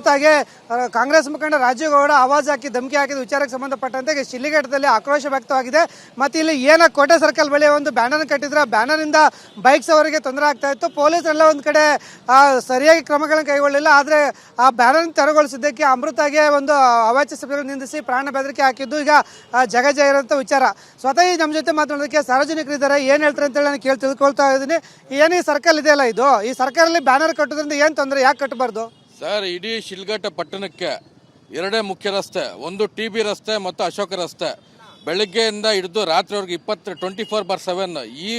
ಅಮೃತಾಗೆ ಕಾಂಗ್ರೆಸ್ ಮುಖಂಡ ರಾಜೇಗೌಡ ಆವಾಜ್ ಹಾಕಿ ಧಮಕಿ ಹಾಕಿದ ವಿಚಾರಕ್ಕೆ ಸಂಬಂಧಪಟ್ಟಂತೆ ಶಿಡ್ಲಘಟ್ಟದಲ್ಲಿ ಆಕ್ರೋಶ ವ್ಯಕ್ತವಾಗಿದೆ. ಮತ್ತು ಇಲ್ಲಿ ಏನ ಕೋಟೆ ಸರ್ಕಲ್ ಬಳಿ ಒಂದು ಬ್ಯಾನರ್ ಕಟ್ಟಿದ್ರೆ ಬ್ಯಾನರಿಂದ ಬೈಕ್ಸ್ ಅವರಿಗೆ ತೊಂದರೆ ಆಗ್ತಾ ಇತ್ತು. ಪೊಲೀಸರೆಲ್ಲ ಒಂದು ಕಡೆ ಸರಿಯಾಗಿ ಕ್ರಮಗಳನ್ನು ಕೈಗೊಳ್ಳಿಲ್ಲ. ಆದರೆ ಆ ಬ್ಯಾನರ್ ತೆರವುಗೊಳಿಸಿದ್ದಕ್ಕೆ ಅಮೃತಾಗೆ ಒಂದು ಅವಾಚ್ಯ ಶಬ್ದಗಳನ್ನು ನಿಂದಿಸಿ ಪ್ರಾಣ ಬೆದರಿಕೆ ಹಾಕಿದ್ದು ಈಗ ಜಗಜ ಇರೋಂಥ ವಿಚಾರ. ಸ್ವತಃ ನಮ್ಮ ಜೊತೆ ಮಾತನಾಡೋದಕ್ಕೆ ಸಾರ್ವಜನಿಕರಿದ್ದಾರೆ, ಏನು ಹೇಳ್ತಾರೆ ಅಂತೇಳಿ ನಾನು ತಿಳ್ಕೊಳ್ತಾ ಇದ್ದೀನಿ. ಏನು ಈ ಸರ್ಕಲ್ ಇದೆಯಲ್ಲ, ಇದು ಈ ಸರ್ಕಲಲ್ಲಿ ಬ್ಯಾನರ್ ಕಟ್ಟೋದ್ರಿಂದ ಏನು ತೊಂದರೆ, ಯಾಕೆ ಕಟ್ಟಬಾರ್ದು ಸರ್? ಇಡೀ ಶಿಡ್ಲಘಟ್ಟ ಪಟ್ಟಣಕ್ಕೆ ಎರಡೇ ಮುಖ್ಯ ರಸ್ತೆ, ಒಂದು TB ರಸ್ತೆ ಮತ್ತು ಅಶೋಕ ರಸ್ತೆ. ಬೆಳಗ್ಗೆಯಿಂದ ಹಿಡಿದು ರಾತ್ರಿವರೆಗೆ 24/7 ಈ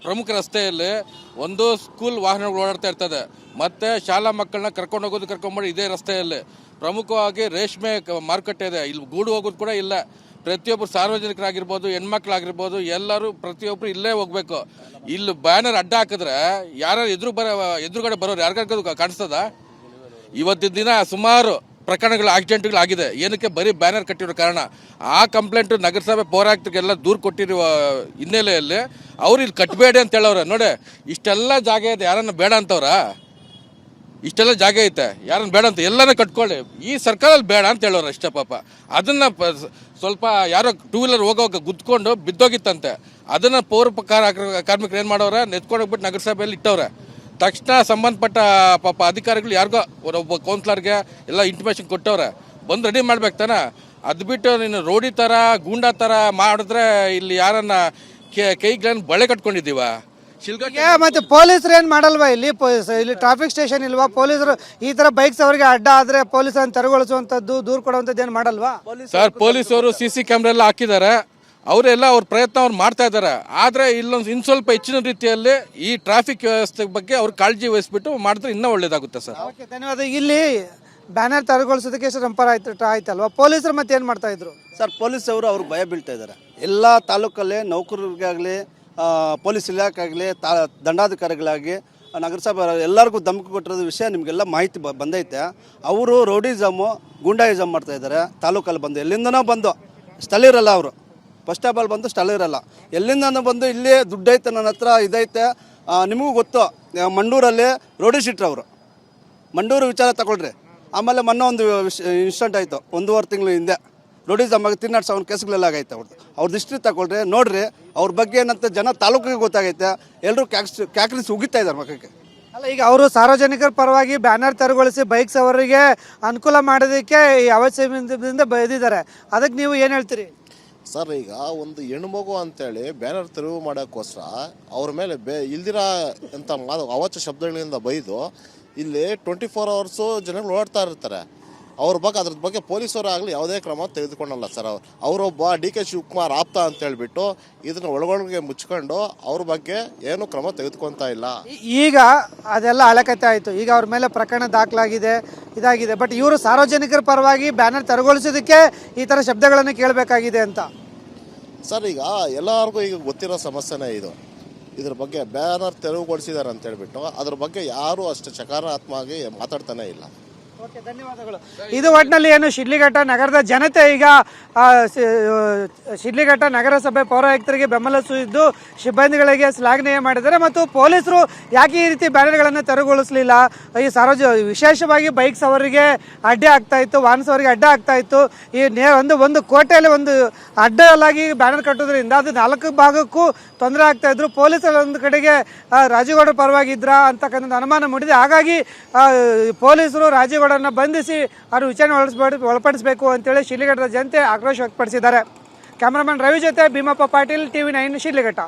ಪ್ರಮುಖ ರಸ್ತೆಯಲ್ಲಿ ಒಂದು ಸ್ಕೂಲ್ ವಾಹನಗಳು ಓಡಾಡ್ತಾ ಇರ್ತದೆ, ಮತ್ತೆ ಶಾಲಾ ಮಕ್ಕಳನ್ನ ಕರ್ಕೊಂಡು ಹೋಗೋದು ಕರ್ಕೊಂಡ್ಬಂದು ಇದೇ ರಸ್ತೆಯಲ್ಲಿ. ಪ್ರಮುಖವಾಗಿ ರೇಷ್ಮೆ ಮಾರುಕಟ್ಟೆ ಇದೆ, ಇಲ್ಲಿ ಗೂಡು ಹೋಗೋದು ಕೂಡ ಇಲ್ಲ. ಪ್ರತಿಯೊಬ್ಬರು ಸಾರ್ವಜನಿಕರಾಗಿರ್ಬೋದು, ಹೆಣ್ಮಕ್ಳಾಗಿರ್ಬೋದು, ಎಲ್ಲರೂ ಪ್ರತಿಯೊಬ್ಬರು ಇಲ್ಲೇ ಹೋಗ್ಬೇಕು. ಇಲ್ಲಿ ಬ್ಯಾನರ್ ಅಡ್ಡ ಹಾಕಿದ್ರೆ ಯಾರು ಎದುರುಗಡೆ ಬರೋರು ಯಾರಿಗಾರು ಕಾಣಿಸ್ತದ? ಇವತ್ತಿನ ದಿನ ಸುಮಾರು ಪ್ರಕರಣಗಳು ಆಕ್ಸಿಡೆಂಟ್ಗಳು ಆಗಿದೆ. ಏನಕ್ಕೆ? ಬರೀ ಬ್ಯಾನರ್ ಕಟ್ಟಿರೋ ಕಾರಣ. ಆ ಕಂಪ್ಲೇಂಟು ನಗರಸಭೆ ಪೌರಾಯುಕ್ತರಿಗೆಲ್ಲ ದೂರು ಕೊಟ್ಟಿರುವ ಹಿನ್ನೆಲೆಯಲ್ಲಿ ಅವ್ರು ಇಲ್ಲಿ ಕಟ್ಟಬೇಡಿ ಅಂತ ಹೇಳವ್ರೆ. ನೋಡಿ, ಇಷ್ಟೆಲ್ಲ ಜಾಗ ಇದೆ, ಯಾರನ್ನ ಬೇಡ ಅಂತವ್ರ? ಇಷ್ಟೆಲ್ಲ ಜಾಗ ಐತೆ, ಯಾರನ್ನ ಬೇಡ ಅಂತ? ಎಲ್ಲನೂ ಕಟ್ಕೊಳ್ಳಿ, ಈ ಸರ್ಕಾರದಲ್ಲಿ ಬೇಡ ಅಂತ ಹೇಳೋರು ಅಷ್ಟೇ. ಪಾಪ ಅದನ್ನ ಸ್ವಲ್ಪ ಯಾರೋ 2 ವೀಲರ್ ಹೋಗೋವಾಗ ಗುದ್ಕೊಂಡು ಬಿದ್ದೋಗಿತ್ತಂತೆ. ಅದನ್ನ ಕಾರ್ಮಿಕರು ಏನು ಮಾಡೋರೆ, ನೆತ್ಕೊಂಡೋಗ್ಬಿಟ್ಟು ನಗರಸಭೆಯಲ್ಲಿ ಇಟ್ಟವ್ರೆ. ತಕ್ಷಣ ಸಂಬಂಧಪಟ್ಟ ಪಾಪ ಅಧಿಕಾರಿಗಳು ಯಾರಿಗೋ ಒಬ್ಬ ಕೌನ್ಸಿಲರ್ಗೆ ಎಲ್ಲ ಇಂಟಿಮೇಷನ್ ಕೊಟ್ಟವ್ರೆ, ಬಂದು ರೆಡಿ ಮಾಡ್ಬೇಕು ತಾನೆ. ಅದು ಬಿಟ್ಟು ನೀನು ರೋಡಿ ಥರ ಗೂಂಡಾ ಥರ ಮಾಡಿದ್ರೆ ಇಲ್ಲಿ ಯಾರನ್ನ ಕೈಗಳನ್ನು ಬಳೆ ಕಟ್ಕೊಂಡಿದ್ದೀವ? ಮತ್ತೆ ಪೊಲೀಸರು ಏನ್ ಮಾಡಲ್ವಾ? ಇಲ್ಲಿ ಟ್ರಾಫಿಕ್ ಸ್ಟೇಷನ್ ಇಲ್ವಾ? ಪೊಲೀಸರು ಈ ತರ ಬೈಕ್ಸ್ ಅವರಿಗೆ ಅಡ್ಡ ಆದ್ರೆ ಪೊಲೀಸರನ್ನು ತೆರವುಗೊಳಿಸುವಂತದ್ದು, ದೂರು ಕೊಡುವಂತದ್ದು ಏನ್ ಮಾಡಲ್ವಾ? ಸರ್, ಪೊಲೀಸರು CC ಕ್ಯಾಮ್ರಾ ಎಲ್ಲ ಹಾಕಿದ್ದಾರೆ, ಅವರೆಲ್ಲ ಅವ್ರ ಪ್ರಯತ್ನ ಅವ್ರು ಮಾಡ್ತಾ ಇದ್ದಾರೆ. ಆದ್ರೆ ಇಲ್ಲೊಂದು ಇನ್ ಸ್ವಲ್ಪ ಹೆಚ್ಚಿನ ರೀತಿಯಲ್ಲಿ ಈ ಟ್ರಾಫಿಕ್ ವ್ಯವಸ್ಥೆ ಬಗ್ಗೆ ಅವ್ರು ಕಾಳಜಿ ವಹಿಸ್ಬಿಟ್ಟು ಮಾಡಿದ್ರೆ ಇನ್ನೂ ಒಳ್ಳೇದಾಗುತ್ತೆ ಸರ್. ಧನ್ಯವಾದ. ಇಲ್ಲಿ ಬ್ಯಾನರ್ ತೆರವುಗೊಳಿಸೋದಕ್ಕೆ ರಂಪಾರ ಆಯ್ತಲ್ವಾ? ಪೊಲೀಸರು ಮತ್ತೆ ಏನ್ ಮಾಡ್ತಾ ಇದ್ರು ಸರ್? ಪೊಲೀಸ್ ಅವರು ಭಯ ಬೀಳ್ತಾ ಇದ್ದಾರೆ. ಎಲ್ಲ ತಾಲೂಕಲ್ಲಿ ನೌಕರರಿಗಾಗಲಿ, ಪೊಲೀಸ್ ಇಲಾಖೆ ಆಗಲಿ, ದಂಡಾಧಿಕಾರಿಗಳಾಗಿ, ನಗರಸಭೆ ಎಲ್ಲರಿಗೂ ಧಮಕಿ ಕೊಟ್ಟಿರೋದು ವಿಷಯ ನಿಮಗೆಲ್ಲ ಮಾಹಿತಿ ಬಂದೈತೆ. ಅವರು ರೌಡಿಸಮು, ಗೂಂಡಾಯಿಸಮ್ ಮಾಡ್ತಾ ಇದ್ದಾರೆ ತಾಲೂಕಲ್ಲಿ ಬಂದು. ಎಲ್ಲಿಂದನೋ ಬಂದು ಸ್ಥಳೀಯರಲ್ಲ, ಅವರು ಫಸ್ಟ್ ಆಫ್ ಆಲ್ ಬಂದು ಸ್ಥಳೀಯರಲ್ಲ, ಎಲ್ಲಿಂದನೋ ಬಂದು ಇಲ್ಲಿ ದುಡ್ಡೈತೆ, ನನ್ನ ಹತ್ರ ಇದೈತೆ. ನಿಮಗೂ ಗೊತ್ತು, ಮಂಡೂರಲ್ಲಿ ರೌಡಿ ಶೀಟ್ರ್ ಅವರು. ಮಂಡೂರು ವಿಚಾರ ತಗೊಳ್ರಿ. ಆಮೇಲೆ ಮೊನ್ನೆ ಒಂದು ಇನ್ಸಿಡೆಂಟ್ ಆಯಿತು 1.5 ತಿಂಗಳು ಹಿಂದೆ. ರೌಡಿಸಮ್ ಆಗಿ 307 ಕೇಸ್ಗಳೆಲ್ಲ ಆಗೈತೆ ಅವ್ರದ್ದು ಹಿಸ್ಟ್ರಿ ತಗೊಳ್ರಿ, ನೋಡ್ರಿ. ಅವ್ರ ಬಗ್ಗೆ ಏನಂತ ಜನ ತಾಲೂಕಿಗೆ ಗೊತ್ತಾಗೈತೆ. ಎಲ್ಲರೂ ಕ್ಯಾಕ್ರಿಸಿ ಉಗಿತಾ ಇದ್ದಾರೆ ಮಕ್ಕಳಿಗೆ. ಅಲ್ಲ, ಈಗ ಅವರು ಸಾರ್ವಜನಿಕರ ಪರವಾಗಿ ಬ್ಯಾನರ್ ತೆರವುಗೊಳಿಸಿ ಬೈಕ್ಸ್ ಅವರಿಗೆ ಅನುಕೂಲ ಮಾಡೋದಕ್ಕೆ ಈ ಅವಶ್ಯದಿಂದ ಬೈದಿದ್ದಾರೆ. ಅದಕ್ಕೆ ನೀವು ಏನು ಹೇಳ್ತೀರಿ ಸರ್? ಈಗ ಒಂದು ಹೆಣ್ಮಗು ಅಂತೇಳಿ ಬ್ಯಾನರ್ ತೆರವು ಮಾಡೋಕ್ಕೋಸ್ಕರ ಅವ್ರ ಮೇಲೆ ಇಲ್ದಿರ ಅಂತ ಅವಾಚ್ಯ ಶಬ್ದಗಳಿಂದ ಬೈದು ಇಲ್ಲಿ 24 hours ಜನಗಳು ಓಡಾಡ್ತಾ ಇರ್ತಾರೆ. ಅದ್ರ ಬಗ್ಗೆ ಪೊಲೀಸರು ಆಗಲಿ ಯಾವುದೇ ಕ್ರಮ ತೆಗೆದುಕೊಳ್ಳಲ್ಲ ಸರ್. ಅವರೊಬ್ಬ DK ಶಿವಕುಮಾರ್ ಆಪ್ತ ಅಂತ ಹೇಳ್ಬಿಟ್ಟು ಇದನ್ನ ಒಳಗೊಳಗೆ ಮುಚ್ಕೊಂಡು ಅವ್ರ ಬಗ್ಗೆ ಏನು ಕ್ರಮ ತೆಗೆದುಕೊಳ್ತಾ ಇಲ್ಲ. ಈಗ ಅದೆಲ್ಲ ಹಳಕತೆ ಆಯಿತು, ಈಗ ಅವ್ರ ಮೇಲೆ ಪ್ರಕರಣ ದಾಖಲಾಗಿದೆ, ಇದಾಗಿದೆ. ಬಟ್ ಇವರು ಸಾರ್ವಜನಿಕರ ಪರವಾಗಿ ಬ್ಯಾನರ್ ತೆರವುಗೊಳಿಸೋದಕ್ಕೆ ಈ ಥರ ಶಬ್ದಗಳನ್ನು ಕೇಳಬೇಕಾಗಿದೆ ಅಂತ ಸರ್. ಈಗ ಎಲ್ಲರಿಗೂ ಈಗ ಗೊತ್ತಿರೋ ಸಮಸ್ಯೆನೇ ಇದು. ಇದ್ರ ಬಗ್ಗೆ ಬ್ಯಾನರ್ ತೆರವುಗೊಳಿಸಿದ್ದಾರೆ ಅಂತ ಹೇಳ್ಬಿಟ್ಟು ಅದ್ರ ಬಗ್ಗೆ ಯಾರು ಅಷ್ಟು ಸಕಾರಾತ್ಮಕವಾಗಿ ಮಾತಾಡ್ತಾನೆ ಇಲ್ಲ. ಓಕೆ, ಧನ್ಯವಾದಗಳು. ಇದು ಒಟ್ಟಿನಲ್ಲಿ ಏನು ಶಿಡ್ಲಘಟ್ಟ ನಗರದ ಜನತೆ ಈಗ ಶಿಡ್ಲಘಟ್ಟ ನಗರಸಭೆ ಪೌರಾಯುಕ್ತರಿಗೆ ಬೆಂಬಲ ಸೂಚಿದ್ದು ಸಿಬ್ಬಂದಿಗಳಿಗೆ ಶ್ಲಾಘನೆ ಮಾಡಿದ್ದಾರೆ. ಮತ್ತು ಪೊಲೀಸರು ಯಾಕೆ ಈ ರೀತಿ ಬ್ಯಾನರ್ಗಳನ್ನು ತೆರವುಗೊಳಿಸಲಿಲ್ಲ? ಈ ವಿಶೇಷವಾಗಿ ಬೈಕ್ಸ್ ಅವರಿಗೆ ಅಡ್ಡ ಆಗ್ತಾ ಇತ್ತು, ವಾಹನ ಸವಾರಿಗೆ ಅಡ್ಡ ಆಗ್ತಾ ಇತ್ತು. ಈ ಒಂದು ಕೋಟೆಯಲ್ಲಿ ಒಂದು ಅಡ್ಡಲಾಗಿ ಬ್ಯಾನರ್ ಕಟ್ಟೋದ್ರಿಂದ ಅದು 4 ಭಾಗಕ್ಕೂ ತೊಂದರೆ ಆಗ್ತಾ ಇದ್ರು. ಪೊಲೀಸರು ಒಂದು ಕಡೆಗೆ ರಾಜೇಗೌಡರ ಪರವಾಗಿದ್ರ ಅಂತಕ್ಕಂಥ ಅನುಮಾನ ಮೂಡಿದೆ. ಹಾಗಾಗಿ ಪೊಲೀಸರು ರಾಜೇಗೌಡರನ್ನ ಬಂಧಿಸಿ ಅವರು ವಿಚಾರಣೆ ಒಳಪಡಿಸಬೇಕು ಅಂತೇಳಿ ಶಿಡ್ಲಘಟ್ಟದ ಜನತೆ ಆಕ್ರೋಶ ವ್ಯಕ್ತಪಡಿಸಿದ್ದಾರೆ. ಕ್ಯಾಮರಾಮನ್ ರವಿ ಜೊತೆ ಭೀಮಪ್ಪ ಪಾಟೀಲ್, TV9 ಶಿಡ್ಲಘಟ್ಟ.